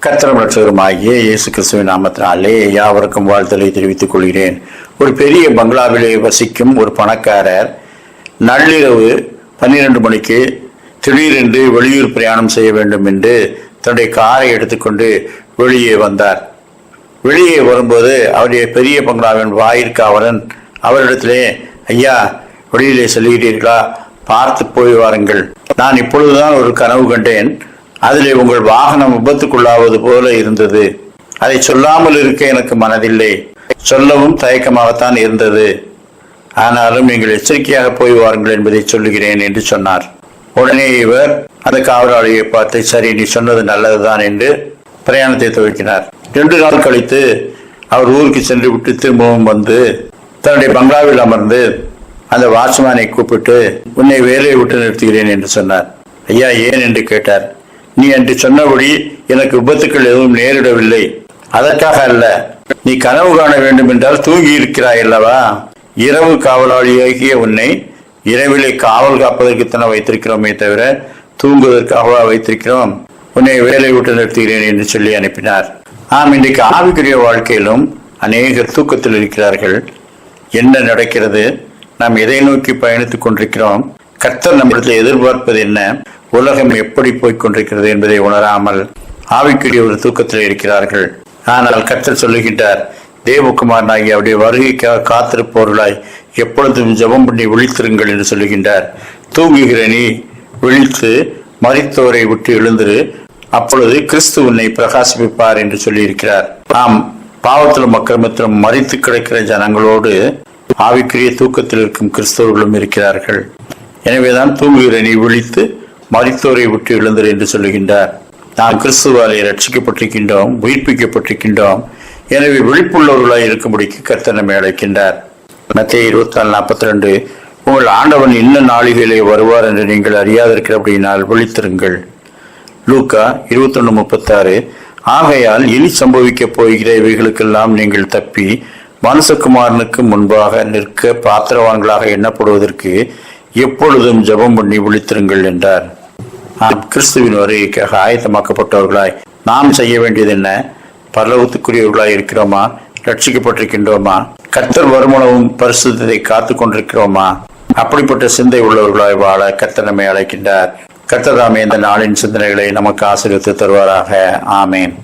கர்த்தரும் இரட்சகருமாகிய இயேசு கிறிஸ்துவின் நாமத்தினாலே யாவருக்கும் வாழ்த்தலை தெரிவித்துக் கொள்கிறேன். ஒரு பெரிய பங்களாவிலே வசிக்கும் ஒரு பணக்காரர் நள்ளிரவு 12 மணிக்கு திடீரென்று வெளியூர் பிரயாணம் செய்ய வேண்டும் என்று தன்னுடைய காரை எடுத்துக்கொண்டு வெளியே வந்தார். வெளியே வரும்போது அவருடைய பெரிய பங்களாவின் வாயிற்காவலன் அவரிடத்திலே, ஐயா, வெளியிலே செல்கிறீர்களா? பார்த்து போய் வாருங்கள். நான் இப்பொழுதுதான் ஒரு கனவு கண்டேன். அதிலே உங்கள் வாகனம் விபத்துக்குள்ளாவது போல இருந்தது. அதை சொல்லாமல் இருக்க எனக்கு மனதில்லை. சொல்லவும் தயக்கமாகத்தான் இருந்தது. ஆனாலும் நீங்கள் எச்சரிக்கையாக போய் வாருங்கள் என்பதை சொல்லுகிறேன் என்று சொன்னார். உடனே இவர் அந்த காவலாளியை பார்த்து, சரி, நீ சொன்னது நல்லதுதான் என்று பிரயாணத்தை துவக்கினார். 2 நாள் கழித்து அவர் ஊருக்கு சென்று விட்டு திரும்பவும் வந்து தன்னுடைய பங்களாவில் அமர்ந்து அந்த வாட்ச்மேனை கூப்பிட்டு, உன்னை வேலையை விட்டு நிறுத்துகிறேன் என்று சொன்னார். ஐயா, ஏன் என்று கேட்டார். நீ என்று சொன்னபடி எனக்கு விபத்துக்கள் எதுவும் நேரிடவில்லை. அதற்காக அல்ல. நீ கனவு காண வேண்டும் என்றால் தூங்கி இருக்கிறாய் அல்லவா? இரவு காவலாளியாகிய உன்னை இரவிலே காவல் காப்பதற்குத்தானே வைத்திருக்கிறோமே தவிர தூங்குவதற்காகவா வைத்திருக்கிறோம்? உன்னை வேலை விட்டு நிறுத்துகிறேன் என்று சொல்லி அனுப்பினார். இன்றைக்கு ஆவிக்குரிய வாழ்க்கையிலும் அநேகர் தூக்கத்தில் இருக்கிறார்கள். என்ன நடக்கிறது? நாம் எதை நோக்கி பயணித்துக் கொண்டிருக்கிறோம்? கர்த்தர் நம்மிடத்தில் எதிர்பார்ப்பது என்ன? உலகம் எப்படி போய்கொண்டிருக்கிறது என்பதை உணராமல் ஆவிக்குரிய ஒரு தூக்கத்தில் இருக்கிறார்கள். ஆனால் கர்த்தர் சொல்லுகின்றார், தேவகுமாரனாகி அவருடைய வருகைக்காக காத்திருப்பவர்களாய் எப்பொழுதும் ஜெபம் பண்ணி விழித்திருங்கள் என்று சொல்லுகின்றார். தூங்குகிற நீ விழித்து மரித்தோரை விட்டு எழுந்திரு, அப்பொழுது கிறிஸ்து உன்னை பிரகாசிப்பார் என்று சொல்லியிருக்கிறார். பாவத்திலும் அக்கிரமத்திலும் மரித்து கிடக்கிற ஜனங்களோடு ஆவிக்குரிய தூக்கத்தில் இருக்கும் கிறிஸ்தவர்களும் இருக்கிறார்கள். எனவேதான் தூங்குகிற நீ விழித்து மரித்தோரை விட்டு எழுந்திரு என்று சொல்லுகின்றார். நாம் கிறிஸ்துவாலே ரட்சிக்கப்பட்டிருக்கின்றோம், உயிர்ப்பிக்கப்பட்டிருக்கின்றோம். எனவே விழிப்புள்ளவர்களாய் இருக்கும்படிக்கு கர்த்தர் நம்மை அழைக்கின்றார். மத்தேயு 24:42, உங்கள் ஆண்டவன் இன்ன நாளிகளே வருவார் என்று நீங்கள் அறியாதிருக்கிறபடியினால் விழித்திருங்கள். லூக்கா 21:36, ஆகையால் இனி சம்பவிக்கப் போகிற இவைகளுக்கெல்லாம் நீங்கள் தப்பி மனுஷகுமாரனுக்கு முன்பாக நிற்க பாத்திரவான்களாக எண்ணப்படுவதற்கு எப்பொழுதும் ஜெபம் பண்ணி விழித்திருங்கள் என்றார். கிறிஸ்துவின் வருகைக்காக ஆயத்தமாக்கப்பட்டவர்களாய் நாம் செய்ய வேண்டியது என்ன? பரலோகத்துக்குரியவர்களாய் இருக்கிறோமா? ரட்சிக்கப்பட்டிருக்கின்றோமா? கர்த்தர் வருமானமும் பரிசுத்தத்தை காத்து கொண்டிருக்கிறோமா? அப்படிப்பட்ட சிந்தை உள்ளவர்களாய் வாழ கர்த்தர் நம்மை அழைக்கின்றார். கர்த்தர் தாமே இந்த நாளின் சிந்தனைகளை நமக்கு ஆசீர்வதித்து தருவாராக. ஆமேன்.